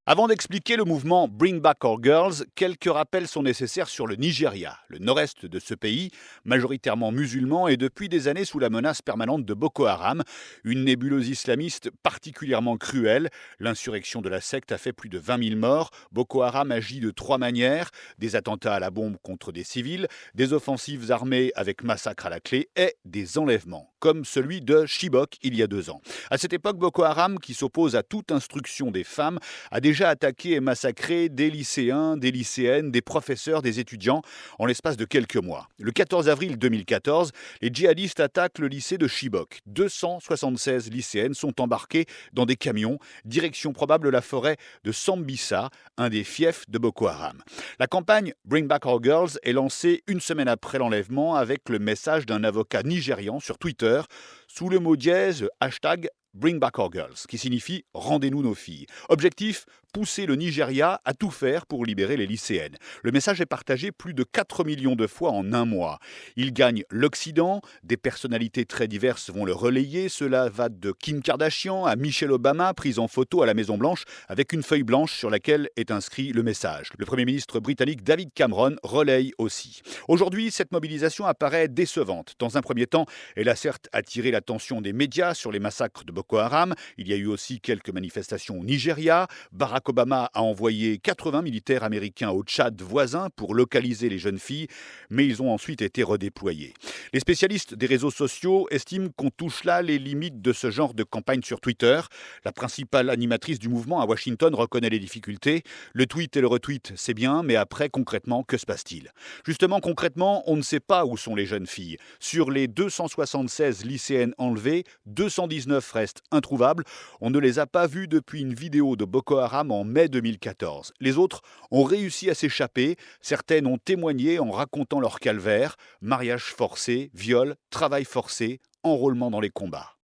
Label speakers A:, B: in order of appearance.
A: Avant d'expliquer le mouvement Bring Back Our Girls, quelques rappels sont nécessaires sur le Nigeria. Le nord-est de ce pays, majoritairement musulman, est depuis des années sous la menace permanente de Boko Haram, une nébuleuse islamiste particulièrement cruelle. L'insurrection de la secte a fait plus de 20 000 morts. Boko Haram agit de trois manières: des attentats à la bombe contre des civils, des offensives armées avec massacre à la clé et des enlèvements, comme celui de Chibok il y a 2 ans. À cette époque, Boko Haram, qui s'oppose à toute instruction des femmes, a déjà attaqué et massacré des lycéens, des lycéennes, des professeurs, des étudiants en l'espace de quelques mois. Le 14 avril 2014, les djihadistes attaquent le lycée de Chibok. 276 lycéennes sont embarquées dans des camions, direction probable la forêt de Sambisa, un des fiefs de Boko Haram. La campagne Bring Back Our Girls est lancée une semaine après l'enlèvement avec le message d'un avocat nigérian sur Twitter sous le mot dièse hashtag Bring Back Our Girls, qui signifie rendez-nous nos filles. Objectif: pousser le Nigeria à tout faire pour libérer les lycéennes. Le message est partagé plus de 4 millions de fois en un mois. Il gagne l'Occident, des personnalités très diverses vont le relayer. Cela va de Kim Kardashian à Michelle Obama, prise en photo à la Maison-Blanche avec une feuille blanche sur laquelle est inscrit le message. Le Premier ministre britannique David Cameron relaye aussi. Aujourd'hui, cette mobilisation apparaît décevante. Dans un premier temps, elle a certes attiré l'attention des médias sur les massacres de Boko Haram. Il y a eu aussi quelques manifestations au Nigeria. Barack Obama a envoyé 80 militaires américains au Tchad voisin pour localiser les jeunes filles, mais ils ont ensuite été redéployés. Les spécialistes des réseaux sociaux estiment qu'on touche là les limites de ce genre de campagne sur Twitter. La principale animatrice du mouvement à Washington reconnaît les difficultés. Le tweet et le retweet, c'est bien, mais après, concrètement, que se passe-t-il? Justement, concrètement, on ne sait pas où sont les jeunes filles. Sur les 276 lycéennes enlevées, 219 restent introuvables. On ne les a pas vues depuis une vidéo de Boko Haram en mai 2014. Les autres ont réussi à s'échapper. Certaines ont témoigné en racontant leur calvaire: mariage forcé, viol, travail forcé, enrôlement dans les combats.